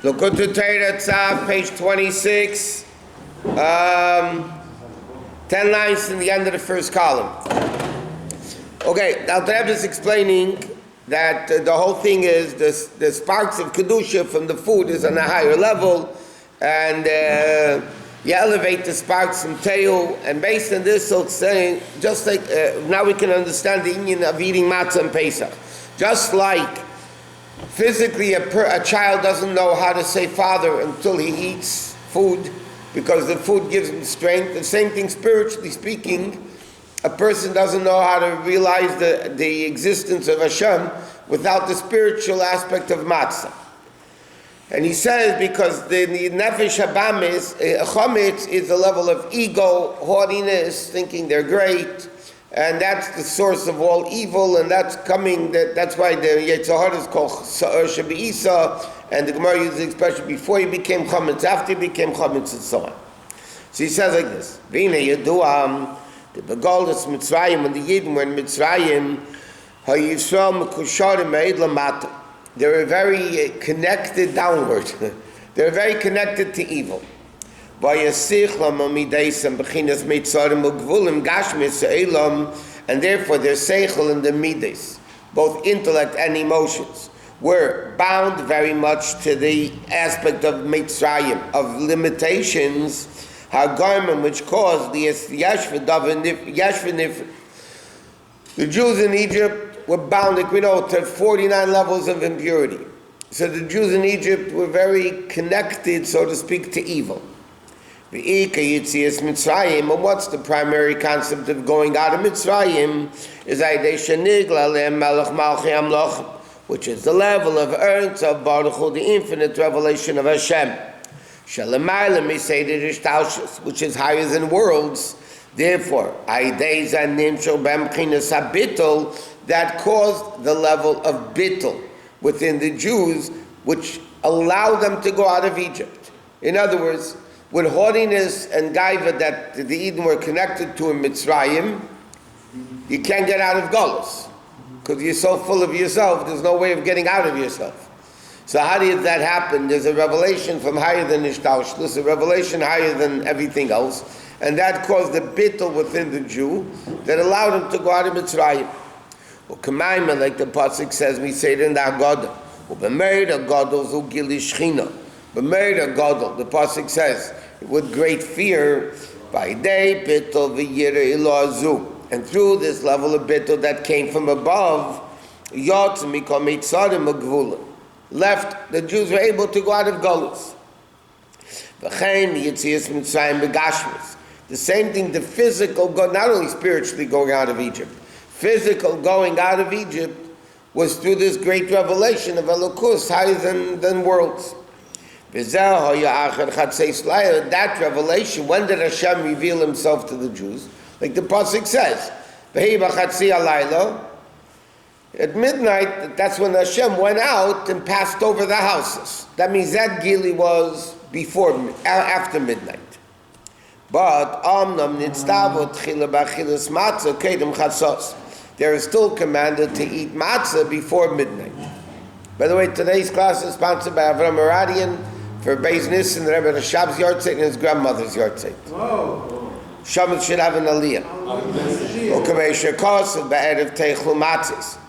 Look at the Torah, page 26. 10 lines in the end of the first column. Okay, now the Rebbe is explaining that the whole thing is the sparks of Kedusha from the food is on a higher level, and you elevate the sparks from Teil, and based on this, so it's saying, just like, now we can understand the union of eating matzah and Pesach. Just like physically a child doesn't know how to say father until he eats food, because the food gives him strength. The same thing spiritually speaking, a person doesn't know how to realize the existence of Hashem without the spiritual aspect of matzah. And he says because the nefesh habamis, chometz is a level of ego, haughtiness, thinking they're great, and that's the source of all evil, and that's why the Yetzer Hara is called Sa'ar Shebe'isa, and the Gemara uses the expression before he became chometz, after he became chometz, and so on. So he says like this: V'nei Yeduam, the Begolus Mitzrayim, when the Yidden were in Mitzrayim, HaYisrael Mekusharim Me'ed Lamata. They were very connected downward. They were very connected to evil. And therefore their seichel and the midas, both intellect and emotions, were bound very much to the aspect of Mitzrayim, of limitations, which caused the Jews in Egypt were bound, like we know, to 49 levels of impurity. So the Jews in Egypt were very connected, so to speak, to evil. And what's the primary concept of going out of Mitzrayim? Is which is the level of Ernst of Baruch Hu, the infinite revelation of Hashem. Which is higher than worlds. Therefore, that caused the level of bittul within the Jews, which allowed them to go out of Egypt. In other words, with haughtiness and gaiva that the Eden were connected to in Mitzrayim, you can't get out of Golus, because you're so full of yourself, there's no way of getting out of yourself. So how did that happen? There's a revelation from higher than Ishtaushtus, a revelation higher than everything else, and that caused the bittul within the Jew that allowed him to go out of Mitzrayim. Like the Pesach says, we say it in the Haggadah. The Pesach says, with great fear, by day, bittul v'yira iloazu. And through this level of bittul that came from above, left, the Jews were able to go out of Golus. The same thing, the physical, not only spiritually going out of Egypt, physical going out of Egypt was through this great revelation of Elokus, higher than worlds. That revelation, when did Hashem reveal himself to the Jews? Like the Pesach says, at midnight, that's when Hashem went out and passed over the houses. That means that Gili was after midnight. But they are still commanded to eat matzah before midnight. By the way, today's class is sponsored by Avram Aradian for Beis Nissen, the Rebbe Rashab's yahrzeit and his grandmother's yahrzeit. Whoa! Shabbos should have an aliyah.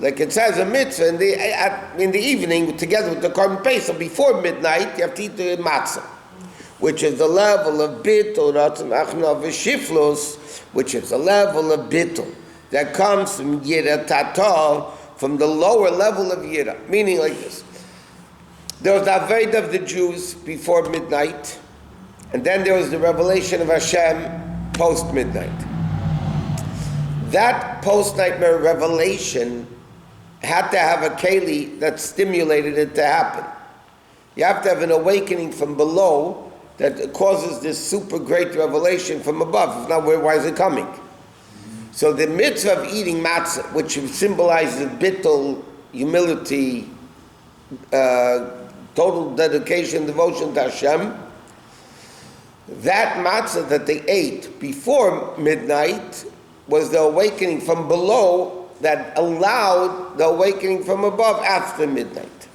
Like it says, a mitzvah in the evening, together with the Korban Pesach, before midnight, you have to eat the matzah, which is the level of bittul, which is the level of bittul that comes from Yira Tata, from the lower level of Yira. Meaning like this. There was the Aved of the Jews before midnight, and then there was the revelation of Hashem post-midnight. That post-nightmare revelation had to have a keli that stimulated it to happen. You have to have an awakening from below that causes this super great revelation from above. If not, why is it coming? So the mitzvah of eating matzah, which symbolizes bittul, humility, total dedication, devotion to Hashem, that matzah that they ate before midnight was the awakening from below that allowed the awakening from above after midnight.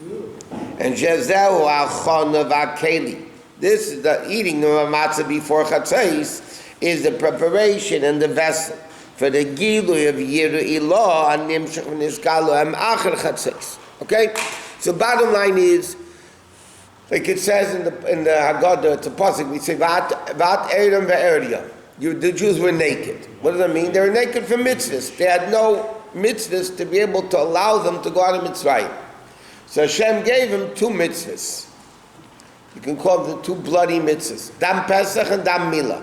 And Jezeu al-chana v'akeli. This is the eating of a matzah before chatzos is the preparation and the vessel for the gilui of yiru ilah and nimshach v'nizgalu am acher chatzos. Okay? So bottom line is, like it says in the Haggadah, it's a pasuk, we say, Vat erim ve'eria. The Jews were naked. What does that mean? They were naked for mitzvahs. They had no mitzvahs to be able to allow them to go out of Mitzrayim. So Hashem gave them two mitzvahs. You can call them the two bloody mitzvahs. Dam Pesach and Dam Milah.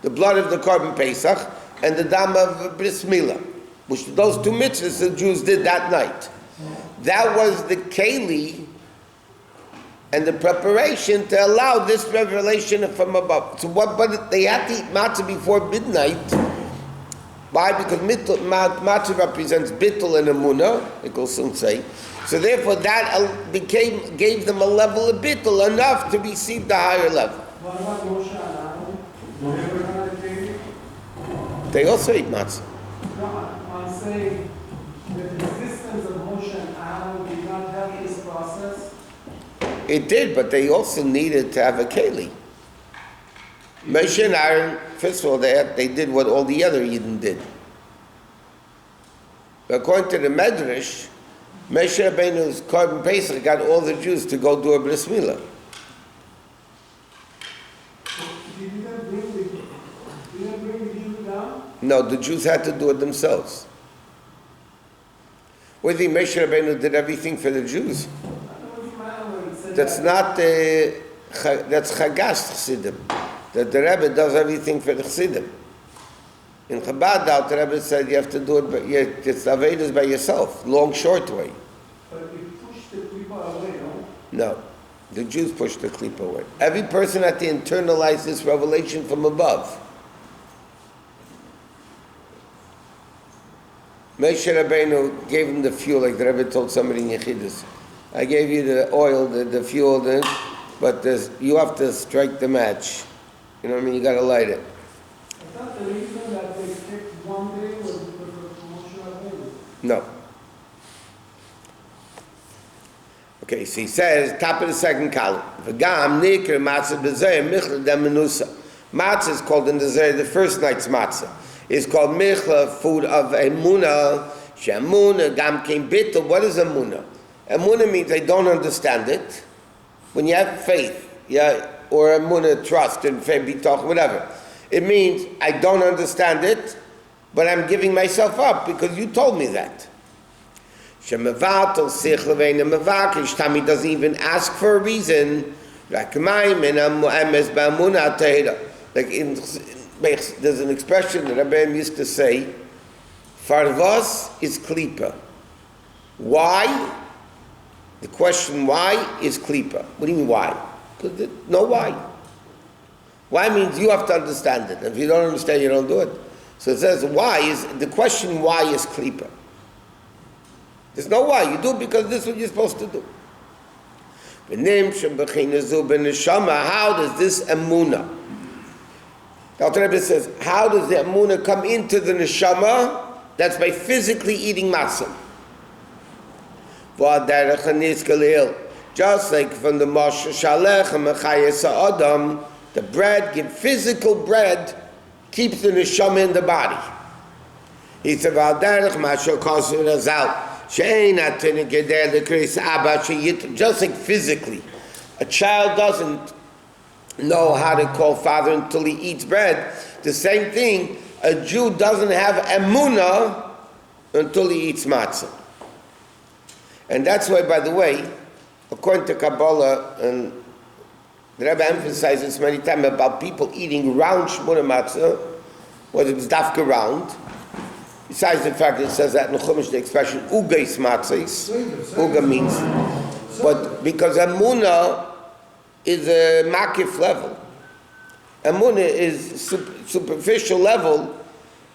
The blood of the Korban Pesach and the Dam of Bris Milah. Which those two mitzvahs the Jews did that night. That was the keli and the preparation to allow this revelation from above. So but they had to eat matzah before midnight. Why? Because matzah represents bittul and emunah, it will soon say. So therefore that gave them a level of bittul, enough to receive the higher level. What about Moshe and Aaron? They also eat matzah. No, I'm saying the existence of Moshe and Aaron did not help this process. It did, but they also needed to have a keli. Moshe and Aaron, first of all, they did what all the other Yidden did. According to the Medrash, Moshe Rabbeinu's Korban Pesach got all the Jews to go do a bris milah. Did you bring the Jews down? No, the Jews had to do it themselves. What do you think Moshe Rabbeinu did everything for the Jews? That's not that's Chagash Chassidim. That the Rebbe does everything for the Chassidim. In Chabad, the Rebbe said you have to do it, it's Avedas by yourself, long, short way. But you push the klipa away, no? No, the Jews push the klipa away. Every person had to internalize this revelation from above. Moshe Rabbeinu gave him the fuel, like the Rebbe told somebody in Chassidus. I gave you the oil, the fuel, but you have to strike the match. You know what I mean? You got to light it. I thought the reason that they picked one day was because of Moshe Rabbeinu. No. Okay, so he says, top of the second column. V'gam nikr matzah b'zeh michla dem menusa. Matzah is called in the Zeh, the first night's matzah. It's called michla, food of emunah. Shemunah gam kein bittul. What is emunah? Emunah means I don't understand it. When you have faith, or emunah, trust, and faith, bitach, whatever. It means I don't understand it, but I'm giving myself up because you told me that. Shemavatel sichla ve'ena mevakish. Tami doesn't even ask for a reason. Like there's an expression that Rabbi used to say, Farvos is klipa. Why? The question why is klipa. What do you mean why? No why. Why means you have to understand it. If you don't understand, you don't do it. So it says the question why is klipa. There's no why. You do it because this is what you're supposed to do. How does this emunah? The Alter Rebbe says, how does the emunah come into the neshama? That's by physically eating matzah. Just like from the Moshe Shalech and Mechayes Adam, the bread, physical bread, keeps the neshama in the body. He said, just like physically, a child doesn't know how to call father until he eats bread. The same thing, a Jew doesn't have emunah until he eats matzah. And that's why, by the way, according to Kabbalah, and the Rebbe emphasizes many times about people eating round shmona matzah, whether it's dafka round. Besides the fact that it says that in Chumash, the expression ugeis matzahs, uga means, but because emunah is a makif level. Emunah is superficial level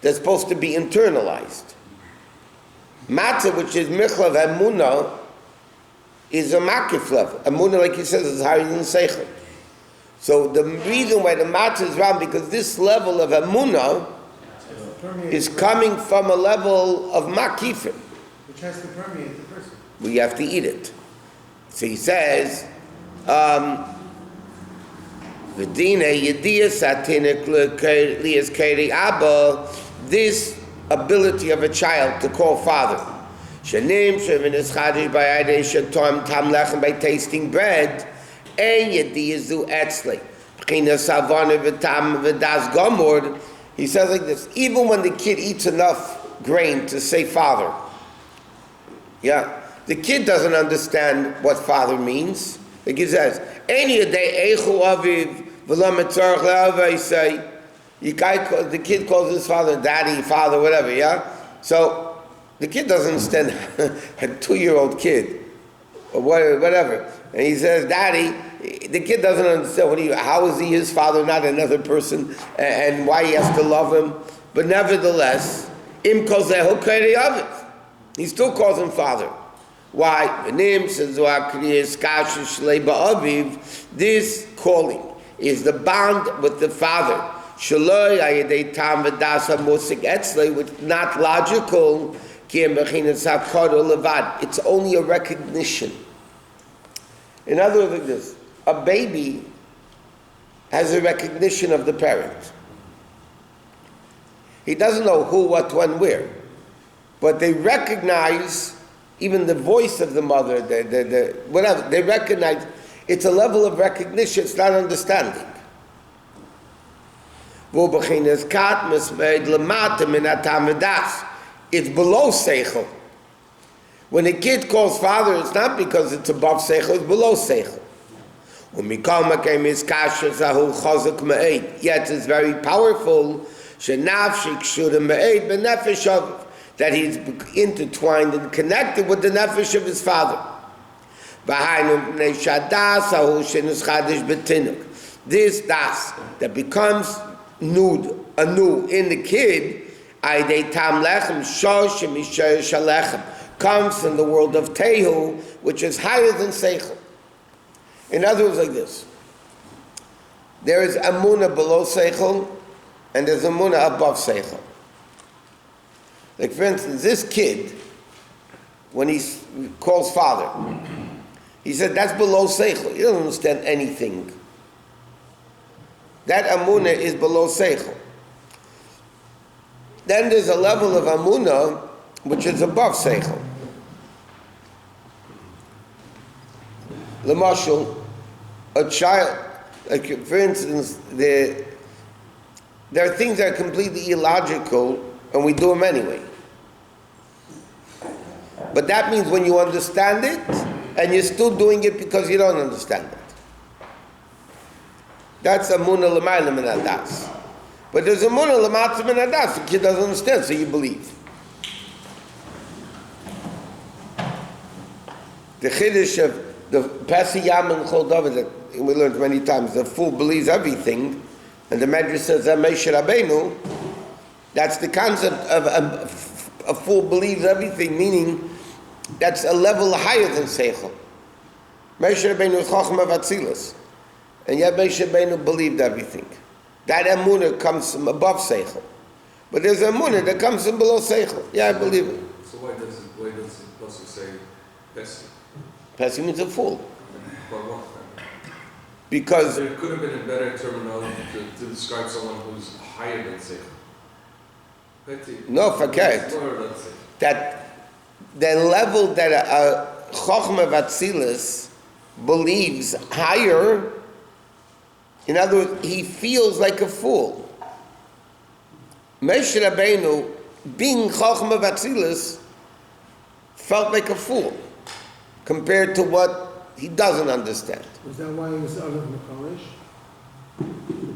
that's supposed to be internalized. Matzah, which is michlav emunah, is a makif level. Emunah, like he says, is higher than seichel. So the reason why the matzah is round, because this level of emunah is coming from a level of makifim. Which has to permeate the person. We have to eat it. So he says, this ability of a child to call father, by tasting bread, he says like this, even when the kid eats enough grain to say father, yeah, the kid doesn't understand what father means. The kid says, the kid calls his father daddy, father, whatever, yeah? So the kid doesn't understand, a 2-year-old kid, or whatever, and he says daddy, the kid doesn't understand how is he his father, not another person, and why he has to love him. But nevertheless, he still calls him father. Why? This calling is the bond with the father, which is not logical. It's only a recognition. In other words, like this, a baby has a recognition of the parent. He doesn't know who, what, when, where, but they recognize even the voice of the mother, the whatever, they recognize. It's a level of recognition, it's not understanding. It's below seichel. When a kid calls father, it's not because it's above seichel, it's below seichel. Yet it's very powerful that he's intertwined and connected with the nefesh of his father. This das that becomes anew in the kid, comes from the world of Tehu, which is higher than Seichel. In other words, like this, there is Amunah below Seichel, and there's Amunah above Seichel. Like for instance, this kid, when he calls father, he said that's below Seichel. He doesn't understand anything. That Amunah is below Seichel. Then there's a level of Amunah which is above Seichel. L'mashal, a child, like for instance, there are things that are completely illogical and we do them anyway. But that means when you understand it and you're still doing it because you don't understand it. That's Amunah l'mayla min hadas. But there's Amunah l'matza min hadas. The kid doesn't understand, so you believe. The Chiddush of the Pesach Yam and Chol David that we learned many times, the fool believes everything, and the Medrash says that Moshe Rabbeinu, that's the concept of a fool believes everything, meaning that's a level higher than Seichel. Moshe Rabbeinu is Chochmah Vatzilas, and yet Moshe Rabbeinu believed everything. That Emunah comes from above Seichel. But there's Emunah that comes from below Seichel. Yeah, I believe it. So why does it also say Pesach? Pesach means a fool. But what? Because there could have been a better terminology to describe someone who's higher than Seichel. No, forget that the level that a Chochmah Vatzilas believes higher. In other words, he feels like a fool. Moshe Rabbeinu, being Chochmah Vatzilas, felt like a fool compared to what he doesn't understand. Was that why he was out of Makarish?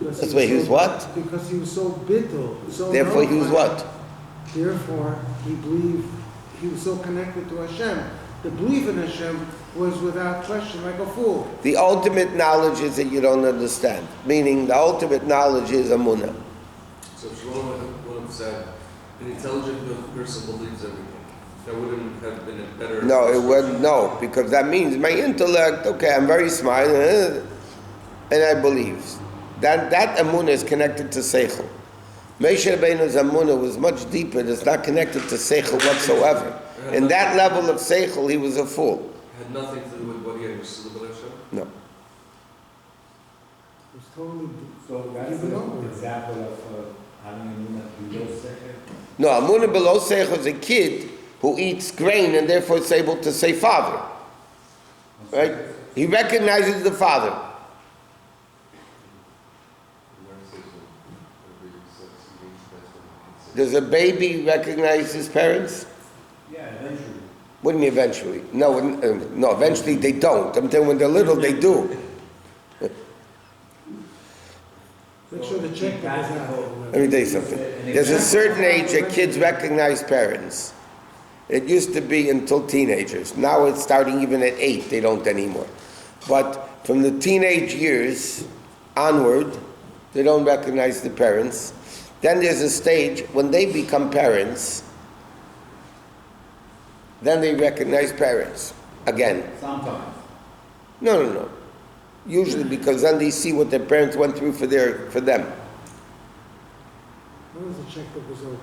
That's why he was what? Because he was so bittul. So therefore he was what? Therefore, he believed, he was so connected to Hashem. The belief in Hashem was without question like a fool. The ultimate knowledge is that you don't understand. Meaning the ultimate knowledge is Amunah. So if Shlomo would have said, an intelligent person believes everything, that wouldn't have been a better... No, it wouldn't, no, because that means my intellect, okay, I'm very smart, and I believe. That Amunah is connected to Seichel. Moshe Rabbeinu's Amunah was much deeper, it's not connected to Seichel whatsoever. In that level of Seichel, he was a fool. It had nothing to do with what he had dangerous to the Hashem? No. It's totally. So that's an example of having a emunah below sechel. No, Amunah below seichel is a kid who eats grain and therefore is able to say father. Right? He recognizes the father. Does a baby recognize his parents? Yeah, eventually. What do you mean eventually? No, no, eventually they don't. I'm telling you, when they're little, they do. Make sure the checkbook is out. Let me tell you something. There's a certain age that kids recognize parents. It used to be until teenagers. Now it's starting even at 8, they don't anymore. But from the teenage years onward, they don't recognize the parents. Then there's a stage when they become parents, then they recognize parents again. Sometimes. No. Usually because then they see what their parents went through for them. When the checkbook is open.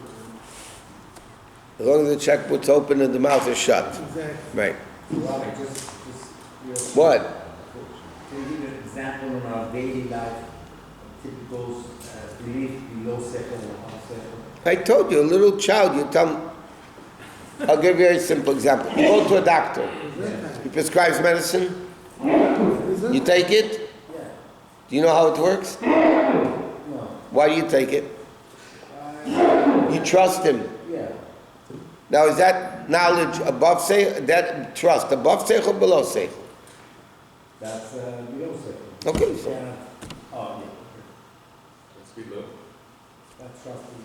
As long as the checkbook's open and the mouth is shut. Exactly. Right. Rabbi, just What? to give you an example in our daily life, typical belief below sechel or half sechel. I told you, a little child, you tell him, I'll give you a very simple example. You go to a doctor, he prescribes medicine, you take it, Yeah. do you know how it works? No. Why do you take it? You trust him. Yeah. Now is that knowledge above seichel, that trust above seichel or below seichel? That's below sechel. Okay, so. Yeah. Oh, yeah. That's below. That's trusting.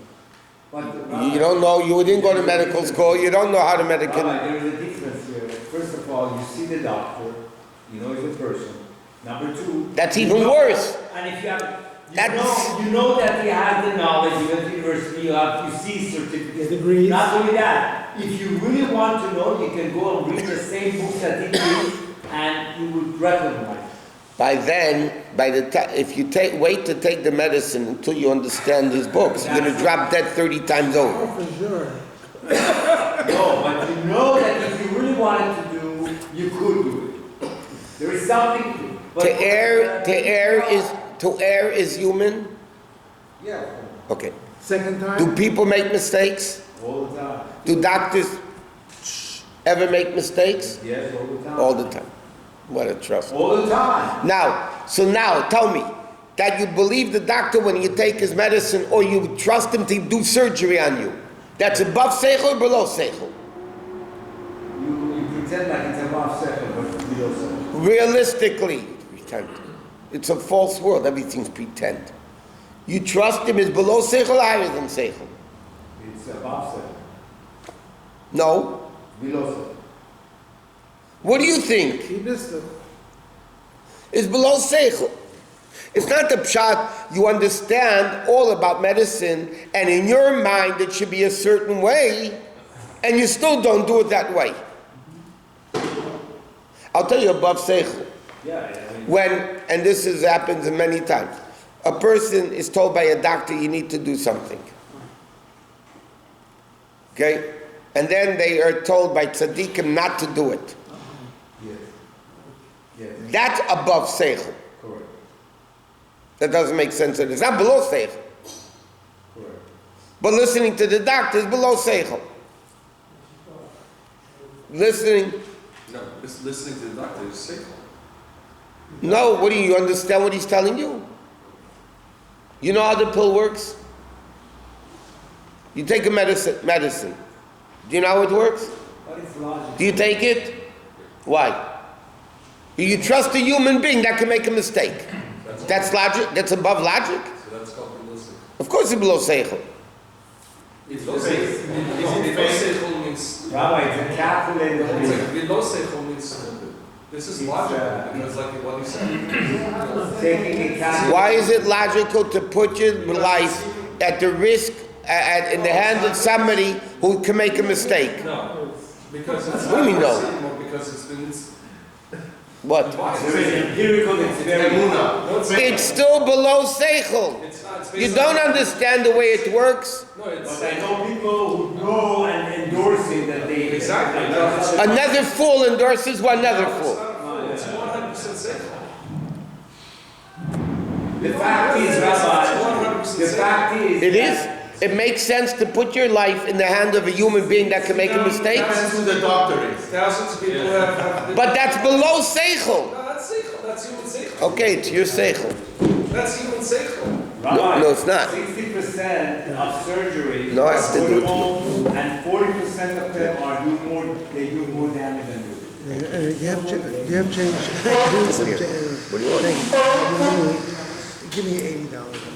But You don't know, you didn't go to medical school, you don't know how to medicate. Rabbi, there is a difference here. First of all, you see the doctor, you know he's a person. Number two, That's you even know- worse. And if you have, That's- you know that he has the knowledge, you went to university, you see certificates. Degrees. Not only that, if you really want to know, you can go and read the same books that he did, and you would recognize. By then, by the time, if you wait to take the medicine until you understand these books, you're going to drop dead 30 times over. Oh, for sure. No, but you know that if you really wanted to do, you could do it. There is something. But To err is human. Yeah. Okay. Second Do time? people make mistakes? All the time. Do doctors ever make mistakes? Yes, all the time. All the time. What a trust. All the time. Now, tell me that you believe the doctor when you take his medicine, or you trust him to do surgery on you. That's above seichel or below seichel? You pretend like it's above second, but it's below second. Realistically, pretend. It's a false world. Everything's pretend. You trust him is below seichel or higher than seichel? It's above second. No. Below second. What do you think? He missed it. It's below seichel. It's not the pshat. You understand all about medicine, and in your mind it should be a certain way, and you still don't do it that way. I'll tell you above seichel. Yeah, When, and this happens many times, a person is told by a doctor, you need to do something. Okay? And then they are told by tzaddikim not to do it. yes. Yes, That's above seichel. correct. That doesn't make sense. It's not below seichel. Correct. But listening to the doctor is below seichel. Listening, No, listening to the doctor is seichel. no, what do you understand what he's telling you? You know how the pill works? You take a medicine. Do you know how it works? But it's logical. Do you take it? Why? You trust a human being that can make a mistake. That's logic. That's above logic. So that's called below seichel. Of course it's below seichel. Below seichel means... Rabbi, it's a calculated It's risk. like below seichel means... This is logical, because like what he said. Taking a calculated. Why is it logical to put your life at the risk, in the hands of somebody who can make a mistake? No, because it's What do you mean no? not because it's been... What? There is an empirical experiment. No, It's still below seichel. It's not. It's You based don't on- understand the way it works. No, it's... But I know people who know and endorse it that they... Exactly. Another fool endorses one another No, it's fool. not a fool. It's one The fact is, Rabbi, the fact is. It is. It makes sense to put your life in the hand of a human being that can make a mistake. Depends who the doctor is. Thousands of people have But that's below seichel. No, that's seichel. That's human seichel. Okay, it's your seichel. That's human seichel. Rabbi, No, it's not. 60% of surgery No, I have to do it. and 40% of them they do more damage than good. You have change. What do you want? Give me $80.